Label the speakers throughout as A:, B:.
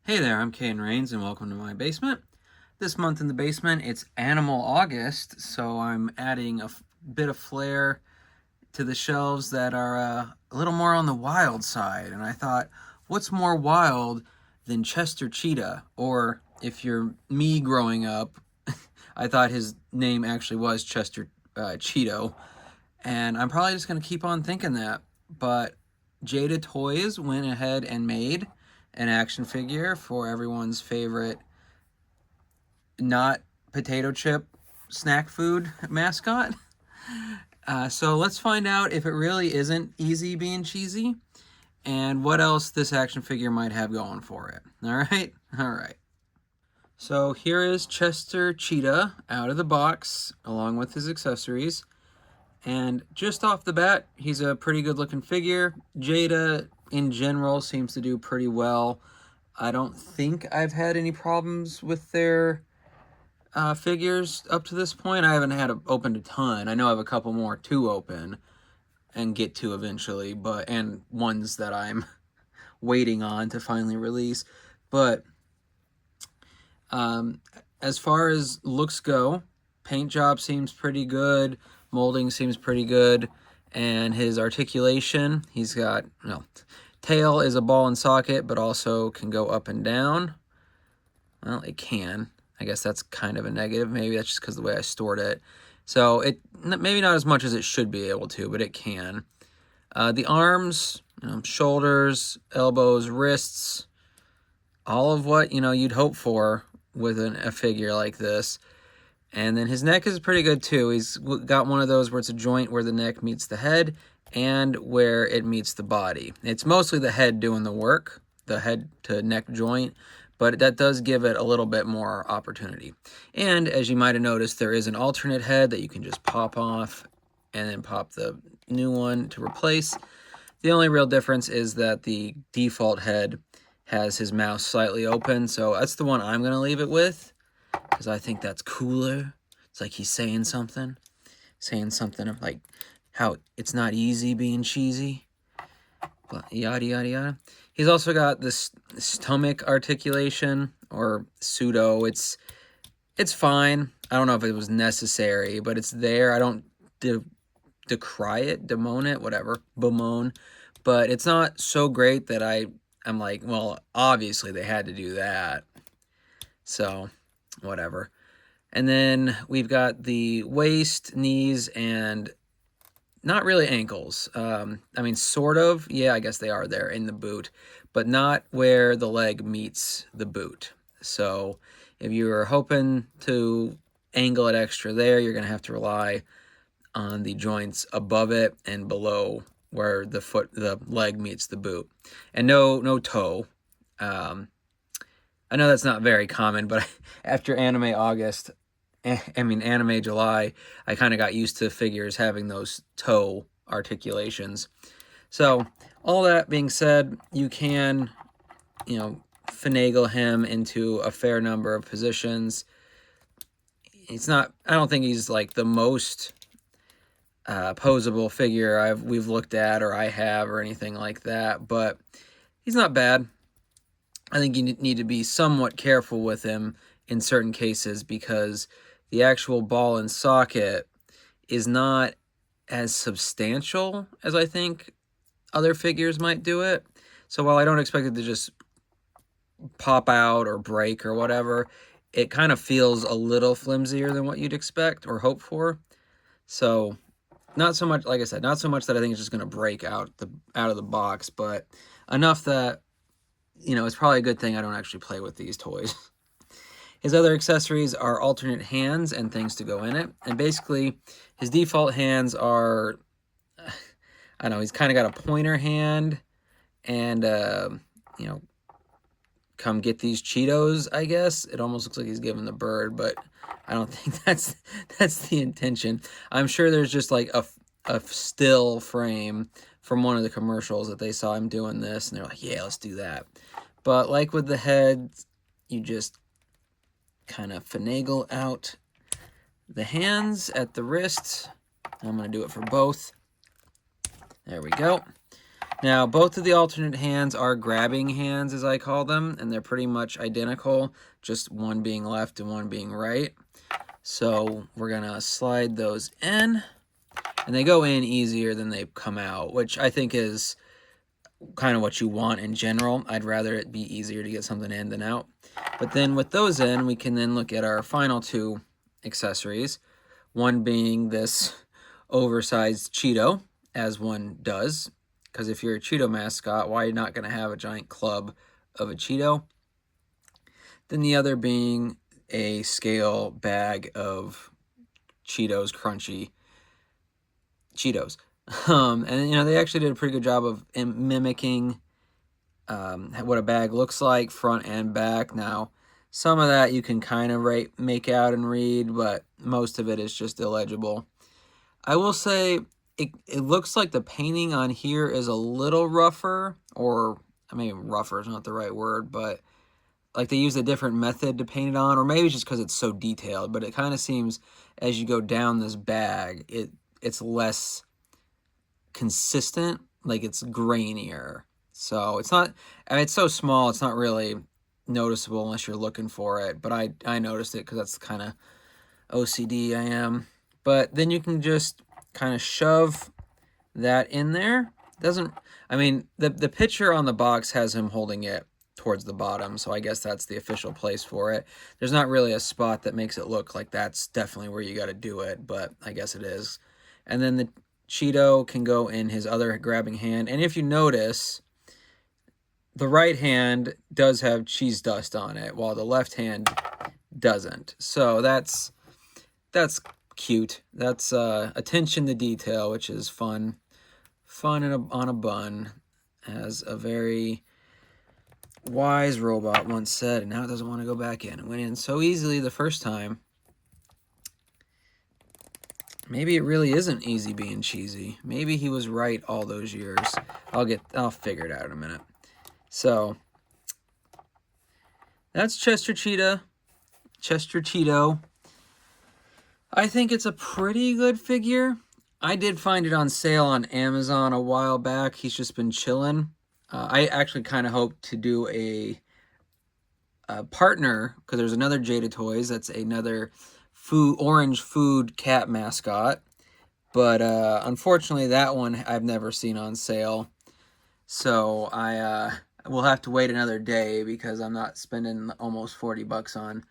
A: Hey there, I'm Kane Rains and welcome to my basement. This month in the basement, it's Animal August, so I'm adding a bit of flair to the shelves that are a little more on the wild side. And I thought, what's more wild than Chester Cheetah? Or if you're me growing up, I thought his name actually was Chester Cheeto. And I'm probably just going to keep on thinking that. But Jada Toys went ahead and made an action figure for everyone's favorite not potato chip snack food mascot. So let's find out if it really isn't easy being cheesy and what else this action figure might have going for it. All right? All right. So here is Chester Cheetah out of the box along with his accessories. And just off the bat, he's a pretty good looking figure. Jada, in general, seems to do pretty well. I don't think I've had any problems with their figures up to this point. I haven't had opened a ton. I know I have a couple more to open and get to eventually, and ones that I'm waiting on to finally release. But as far as looks go, paint job seems pretty good. Molding seems pretty good. And his articulation, he's got, tail is a ball and socket, but also can go up and down. Well, it can. I guess that's kind of a negative. Maybe that's just because of the way I stored it. So it maybe not as much as it should be able to, but it can. The arms, shoulders, elbows, wrists, all of what, you'd hope for with a figure like this. And then his neck is pretty good too. He's got one of those where it's a joint where the neck meets the head and where it meets the body. It's mostly the head doing the work, the head to neck joint, but that does give it a little bit more opportunity. And as you might have noticed, there is an alternate head that you can just pop off and then pop the new one to replace. The only real difference is that the default head has his mouth slightly open, so that's the one I'm going to leave it with because I think that's cooler. It's like he's saying something of like how it's not easy being cheesy, but yada yada yada. He's also got this stomach articulation, or pseudo. It's fine. I don't know if it was necessary, but it's there. I don't decry it, bemoan it, whatever, bemoan. But it's not so great that I'm like, well, obviously they had to do that. So, whatever. And then we've got the waist, knees, and not really ankles. I mean, sort of. Yeah, I guess they are there in the boot, but not where the leg meets the boot. So if you were hoping to angle it extra there, you're going to have to rely on the joints above it and below where the leg meets the boot. And no toe. I know that's not very common, but after Anime July, I kind of got used to figures having those toe articulations. So, all that being said, you can, finagle him into a fair number of positions. I don't think he's like the most posable figure we've looked at or I have or anything like that, but he's not bad. I think you need to be somewhat careful with him in certain cases because the actual ball and socket is not as substantial as I think other figures might do it. So while I don't expect it to just pop out or break or whatever, it kind of feels a little flimsier than what you'd expect or hope for. So not so much, like I said, not so much that I think it's just going to break out of the box, but enough that, it's probably a good thing I don't actually play with these toys. His other accessories are alternate hands and things to go in it. And basically, his default hands are, I don't know, he's kind of got a pointer hand and, come get these Cheetos, I guess. It almost looks like he's giving the bird, but I don't think that's the intention. I'm sure there's just like a still frame from one of the commercials that they saw him doing this, and they're like, yeah, let's do that. But like with the head, you just kind of finagle out the hands at the wrists. I'm going to do it for both. There we go. Now, both of the alternate hands are grabbing hands, as I call them, and they're pretty much identical, just one being left and one being right. So we're going to slide those in, and they go in easier than they come out, which I think is kind of what you want in general. I'd rather it be easier to get something in than out. But then with those in, we can then look at our final two accessories, one being this oversized Cheeto, as one does, because if you're a Cheeto mascot, why are you not going to have a giant club of a Cheeto? Then the other being a scale bag of Cheetos, crunchy Cheetos. And, you know, they actually did a pretty good job of mimicking what a bag looks like, front and back. Now, some of that you can kind of make out and read, but most of it is just illegible. I will say it looks like the painting on here is a little rougher, or I mean, rougher is not the right word, but like they use a different method to paint it on, or maybe it's just because it's so detailed, but it kind of seems as you go down this bag, it's less consistent, like it's grainier. So it's not, I mean, it's so small, it's not really noticeable unless you're looking for it, but I noticed it because that's the kind of OCD I am. But then you can just kind of shove that in there. Doesn't, I mean, the picture on the box has him holding it towards the bottom, so I guess that's the official place for it. There's not really a spot that makes it look like that's definitely where you got to do it, but I guess it is. And then the Cheeto can go in his other grabbing hand, and if you notice, the right hand does have cheese dust on it, while the left hand doesn't. So that's cute. That's attention to detail, which is fun. Fun on a bun, as a very wise robot once said, and now it doesn't want to go back in. It went in so easily the first time. Maybe it really isn't easy being cheesy. Maybe he was right all those years. I'll figure it out in a minute. So that's Chester Cheetah, Chester Cheeto. I think it's a pretty good figure. I did find it on sale on Amazon a while back. He's just been chilling. I actually kind of hope to do a partner, because there's another Jada Toys that's another orange food cat mascot. But unfortunately, that one I've never seen on sale. So I will have to wait another day, because I'm not spending almost $40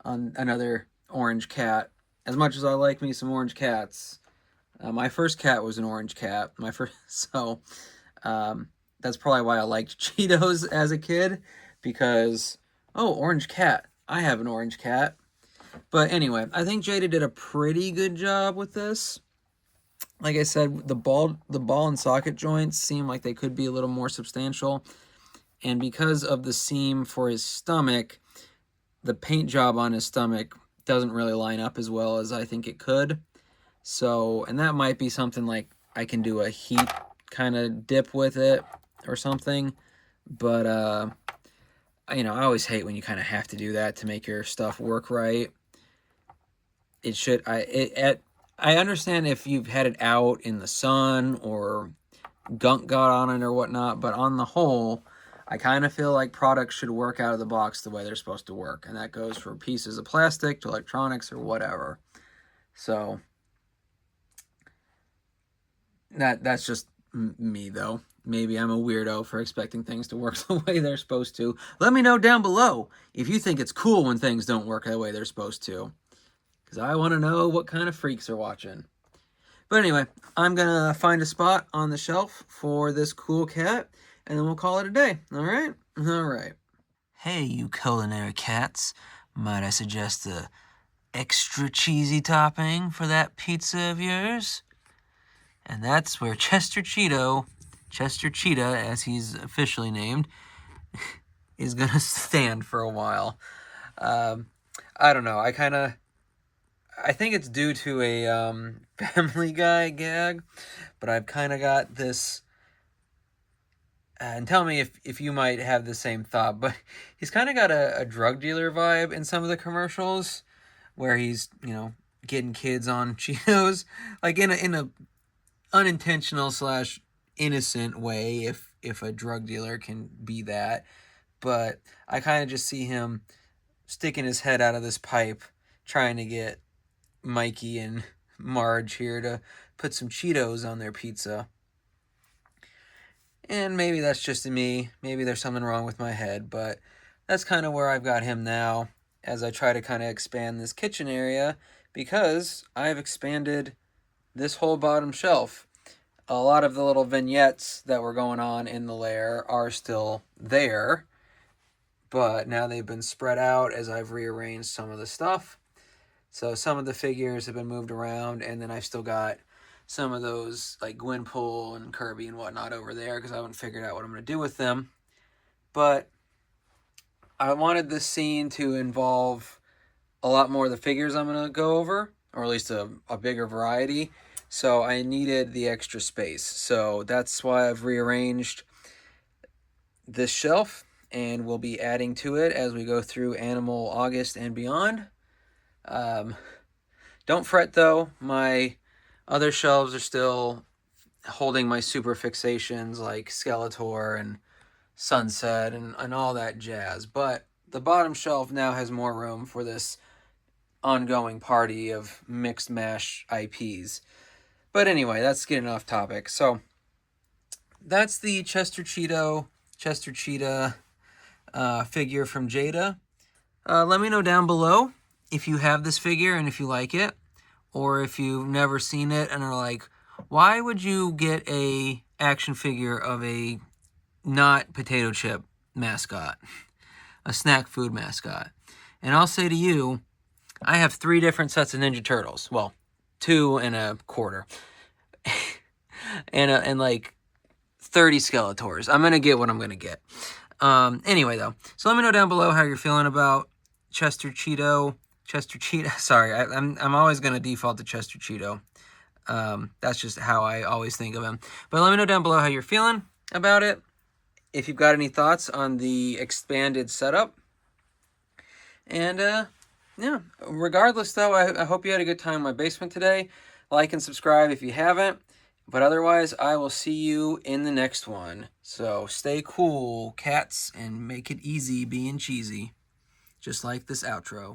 A: on another orange cat. As much as I like me some orange cats, my first cat was an orange cat. So that's probably why I liked Cheetos as a kid, because, oh, orange cat. I have an orange cat. But anyway, I think Jada did a pretty good job with this. Like I said, the ball and socket joints seem like they could be a little more substantial. And because of the seam for his stomach, the paint job on his stomach doesn't really line up as well as I think it could. So, and that might be something like I can do a heat kind of dip with it or something. But, you know, I always hate when you kind of have to do that to make your stuff work right. I understand if you've had it out in the sun or gunk got on it or whatnot, but on the whole, I kind of feel like products should work out of the box the way they're supposed to work, and that goes for pieces of plastic to electronics or whatever. So that's just me, though. Maybe I'm a weirdo for expecting things to work the way they're supposed to. Let me know down below if you think it's cool when things don't work the way they're supposed to, because I want to know what kind of freaks are watching. But anyway, I'm going to find a spot on the shelf for this cool cat, and then we'll call it a day. All right? All right. Hey, you culinary cats. Might I suggest a extra cheesy topping for that pizza of yours? And that's where Chester Cheeto, Chester Cheetah, as he's officially named, is going to stand for a while. I don't know. I think it's due to a Family Guy gag, but I've kind of got this, and tell me if you might have the same thought, but he's kind of got a drug dealer vibe in some of the commercials, where he's, you know, getting kids on Cheetos, like in a unintentional / innocent way, if a drug dealer can be that. But I kind of just see him sticking his head out of this pipe, trying to get Mikey and Marge here to put some Cheetos on their pizza. And maybe that's just me. Maybe there's something wrong with my head, but that's kind of where I've got him now as I try to kind of expand this kitchen area, because I've expanded this whole bottom shelf. A lot of the little vignettes that were going on in the lair are still there, but now they've been spread out as I've rearranged some of the stuff. So some of the figures have been moved around, and then I've still got some of those like Gwenpool and Kirby and whatnot over there because I haven't figured out what I'm going to do with them. But I wanted this scene to involve a lot more of the figures I'm going to go over, or at least a bigger variety. So I needed the extra space. So that's why I've rearranged this shelf, and we'll be adding to it as we go through Animal August and beyond. Don't fret though, my other shelves are still holding my super fixations like Skeletor and Sunset and all that jazz. But the bottom shelf now has more room for this ongoing party of mixed mash IPs. But anyway, that's getting off topic. So that's the Chester Cheetah figure from Jada. Let me know down below if you have this figure and if you like it, or if you've never seen it and are like, why would you get a action figure of a not potato chip mascot, a snack food mascot? And I'll say to you, I have 3 different sets of Ninja Turtles. Well, 2 and a quarter. and like 30 Skeletors. I'm going to get what I'm going to get. Anyway, though, so let me know down below how you're feeling about Chester Cheetah. Sorry, I'm always going to default to Chester Cheetah. That's just how I always think of him. But let me know down below how you're feeling about it. If you've got any thoughts on the expanded setup. And, yeah, regardless, though, I hope you had a good time in my basement today. Like and subscribe if you haven't. But otherwise, I will see you in the next one. So stay cool, cats, and make it easy being cheesy. Just like this outro.